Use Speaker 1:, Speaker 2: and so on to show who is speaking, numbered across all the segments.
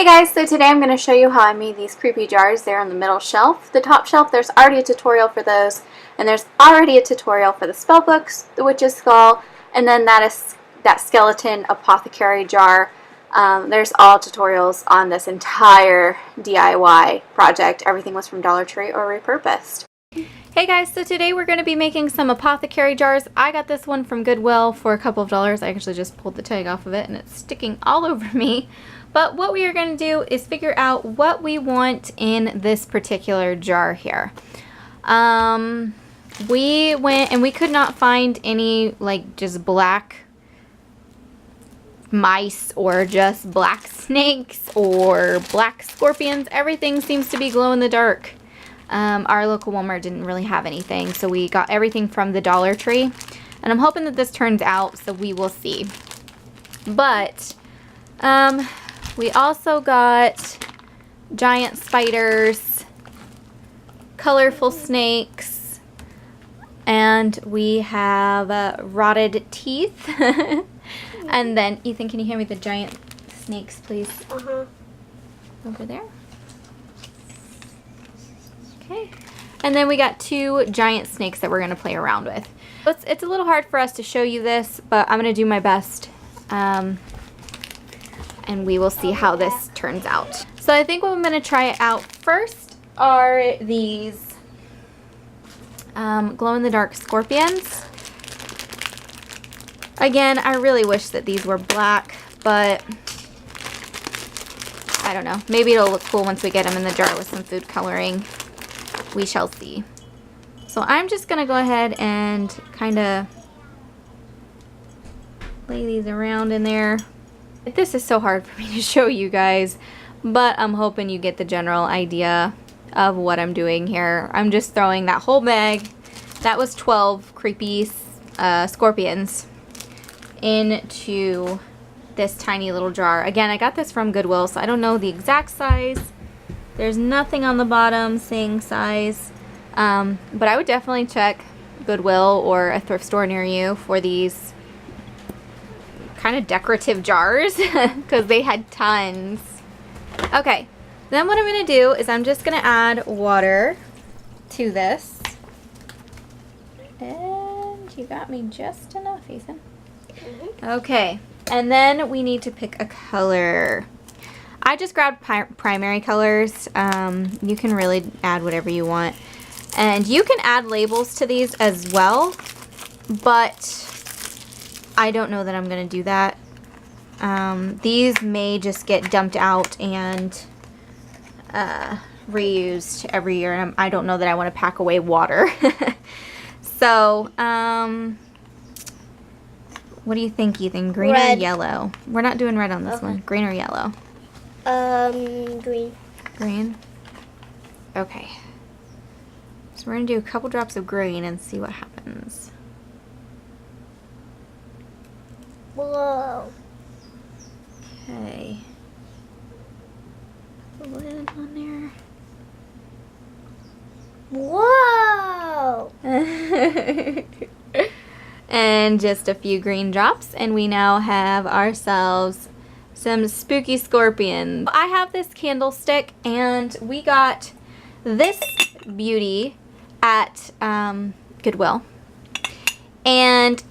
Speaker 1: guys, so today I'm going to show you how I made these creepy jars there on the middle shelf. The top shelf, there's already a tutorial for those, and there's already a tutorial for the spell books, the witch's skull, and then that skeleton apothecary jar. There's all tutorials on this entire DIY project. Everything was from Dollar Tree or repurposed. Hey guys, so today we're going to be making some apothecary jars. I got this one from Goodwill for a couple of dollars. I actually just pulled the tag off of it and it's sticking all over me. But what we are going to do is figure out what we want in this particular jar here. We went and we could not find any like just black mice or just black snakes or black scorpions. Everything seems to be glow in the dark. Our local Walmart didn't really have anything, so we got everything from the Dollar Tree, and I'm hoping that this turns out, so we will see. But we also got giant spiders, colorful snakes, and we have rotted teeth. And then, Ethan, can you hand me the giant snakes, please? Over there. Okay. And then we got two giant snakes that we're going to play around with. It's a little hard for us to show you this, but I'm going to do my best. And we will see how this turns out. So I think what I'm going to try out first are these glow-in-the-dark scorpions. Again, I really wish that these were black, but I don't know. Maybe it'll look cool once we get them in the jar with some food coloring. We shall see. So I'm just going to go ahead and kind of lay these around in there. This is so hard for me to show you guys, but I'm hoping you get the general idea of what I'm doing here. I'm just throwing that whole bag, that was 12 creepy scorpions, into this tiny little jar. Again, I got this from Goodwill, so I don't know the exact size. There's nothing on the bottom saying size, but I would definitely check Goodwill or a thrift store near you for these kind of decorative jars because they had tons. Okay, then what I'm going to do is I'm just going to add water to this. And you got me just enough, Ethan. Okay, and then we need to pick a color. I just grabbed primary colors. You can really add whatever you want. And you can add labels to these as well, but I don't know that I'm going to do that. These may just get dumped out and reused every year, and I don't know that I want to pack away water. So, what do you think, Ethan? Green or yellow? We're not doing red on this one. Green or yellow?
Speaker 2: Green.
Speaker 1: Green? Okay. So we're going to do a couple drops of green and see what happens.
Speaker 2: Whoa.
Speaker 1: Okay. Put the lid on there.
Speaker 2: Whoa!
Speaker 1: And just a few green drops, and we now have ourselves some spooky scorpions. I have this candlestick, and we got this beauty at Goodwill. And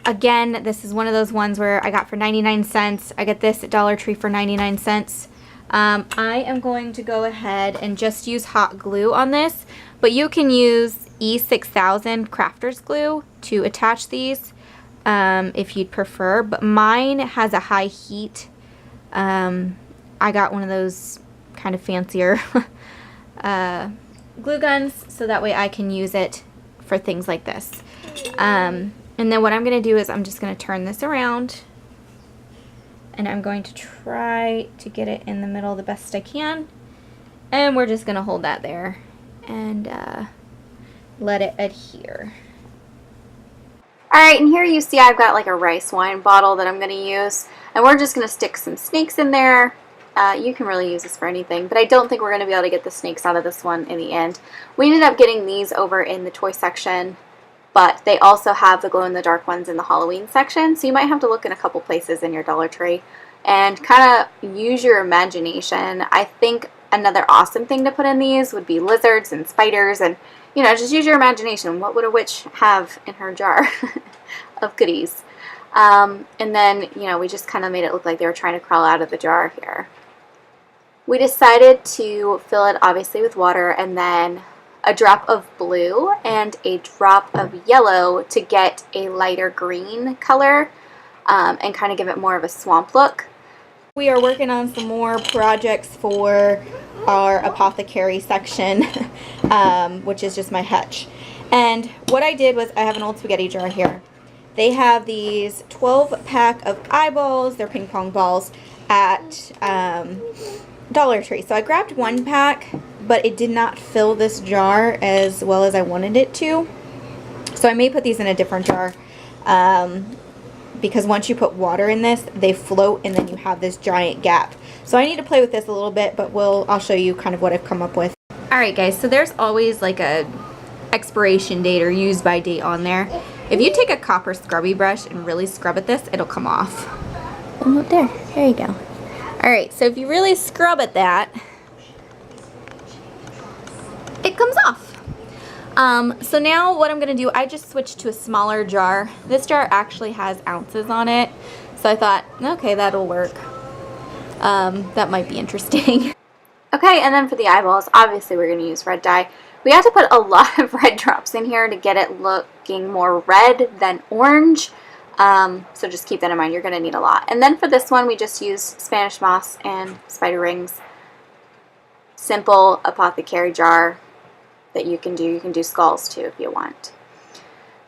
Speaker 1: again, this is one of those ones where I got for 99 cents. I got this at Dollar Tree for 99 cents. I am going to go ahead and just use hot glue on this, but you can use E6000 crafter's glue to attach these. If you'd prefer, but mine has a high heat. I got one of those kind of fancier glue guns, so that way I can use it for things like this. And then what I'm going to do is I'm just going to turn this around, and I'm going to try to get it in the middle the best I can, and we're just going to hold that there and let it adhere. Alright, and here you see I've got like a rice wine bottle that I'm going to use, and we're just going to stick some snakes in there. You can really use this for anything, but I don't think we're going to be able to get the snakes out of this one in the end. We ended up getting these over in the toy section, but they also have the glow-in-the-dark ones in the Halloween section, so you might have to look in a couple places in your Dollar Tree and kind of use your imagination. I think another awesome thing to put in these would be lizards and spiders, and you know, just use your imagination. What would a witch have in her jar of goodies? And then, you know, we just kind of made it look like they were trying to crawl out of the jar here. We decided to fill it obviously with water, and then a drop of blue and a drop of yellow to get a lighter green color, and kind of give it more of a swamp look. We are working on some more projects for our apothecary section, which is just my hutch. And what I did was, I have an old spaghetti jar here. They have these 12-pack of eyeballs, they're ping pong balls, at Dollar Tree. So I grabbed 1 pack, but it did not fill this jar as well as I wanted it to. So I may put these in a different jar, because once you put water in this, they float and then you have this giant gap. So I need to play with this a little bit, but I'll show you kind of what I've come up with. Alright guys, so there's always like a expiration date or use by date on there. If you take a copper scrubby brush and really scrub at this, it'll come off. Oh, there you go. Alright, so if you really scrub at that, it comes off. So now what I'm going to do, I just switched to a smaller jar. This jar actually has ounces on it, so I thought, okay, that'll work. That might be interesting. Okay, and then for the eyeballs, obviously we're going to use red dye. We had to put a lot of red drops in here to get it looking more red than orange. So just keep that in mind, you're going to need a lot. And then for this one, we just used Spanish moss and spider rings. Simple apothecary jar that you can do. You can do skulls too if you want.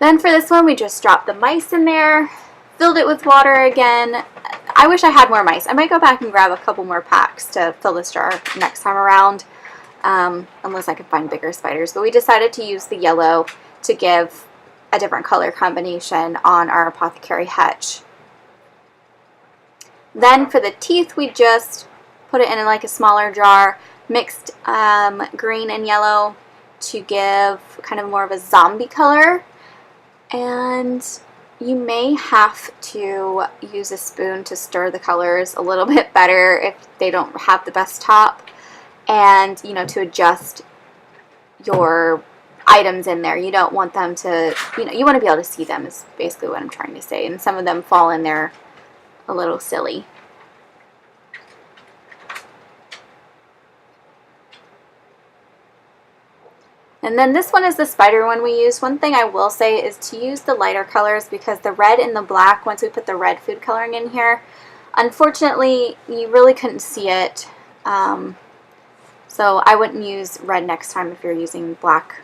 Speaker 1: Then for this one, we just dropped the mice in there, filled it with water again. I wish I had more mice. I might go back and grab a couple more packs to fill this jar next time around, unless I can find bigger spiders. But we decided to use the yellow to give a different color combination on our apothecary hutch. Then for the teeth, we just put it in like a smaller jar, mixed green and yellow to give kind of more of a zombie color. And you may have to use a spoon to stir the colors a little bit better if they don't have the best top, and you know, to adjust your items in there. You don't want them to, you know, you want to be able to see them is basically what I'm trying to say, and some of them fall in there a little silly. And then this one is the spider one we use. One thing I will say is to use the lighter colors, because the red and the black, once we put the red food coloring in here, unfortunately you really couldn't see it. So I wouldn't use red next time if you're using black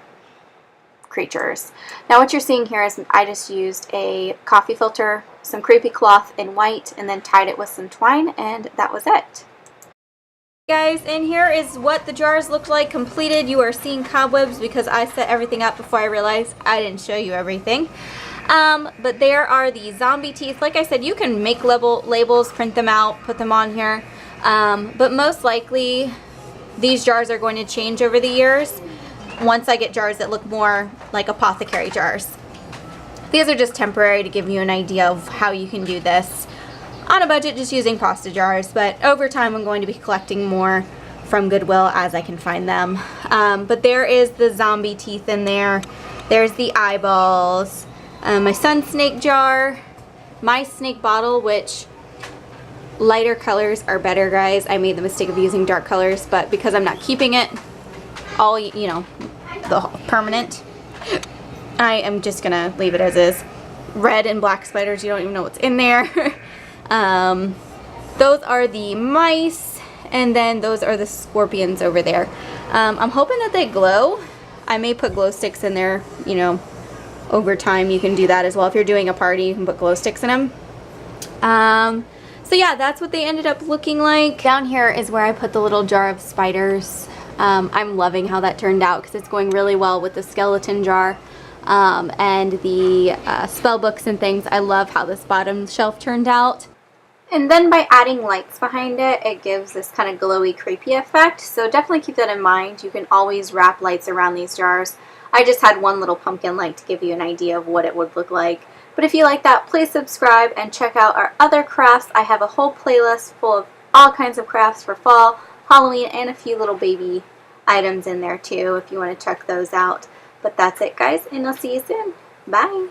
Speaker 1: creatures. Now what you're seeing here is I just used a coffee filter, some creepy cloth in white, and then tied it with some twine, and that was it. Guys, and here is what the jars look like completed. You are seeing cobwebs because I set everything up before I realized I didn't show you everything. But there are the zombie teeth. Like I said, you can make labels, print them out, put them on here. But most likely these jars are going to change over the years once I get jars that look more like apothecary jars. These are just temporary to give you an idea of how you can do this on a budget just using pasta jars, but over time I'm going to be collecting more from Goodwill as I can find them. But there is the zombie teeth in there. There's the eyeballs, my son's snake jar, my snake bottle, which lighter colors are better, guys. I made the mistake of using dark colors, but because I'm not keeping it all, you know, the permanent, I am just gonna leave it as is. Red and black spiders, you don't even know what's in there. Those are the mice, and then those are the scorpions over there. I'm hoping that they glow. I may put glow sticks in there, you know, over time you can do that as well. If you're doing a party, you can put glow sticks in them. So yeah, that's what they ended up looking like. Down here is where I put the little jar of spiders. I'm loving how that turned out because it's going really well with the skeleton jar. And the spell books and things. I love how this bottom shelf turned out. And then by adding lights behind it, it gives this kind of glowy, creepy effect. So definitely keep that in mind. You can always wrap lights around these jars. I just had one little pumpkin light to give you an idea of what it would look like. But if you like that, please subscribe and check out our other crafts. I have a whole playlist full of all kinds of crafts for fall, Halloween, and a few little baby items in there too if you want to check those out. But that's it, guys, and I'll see you soon. Bye!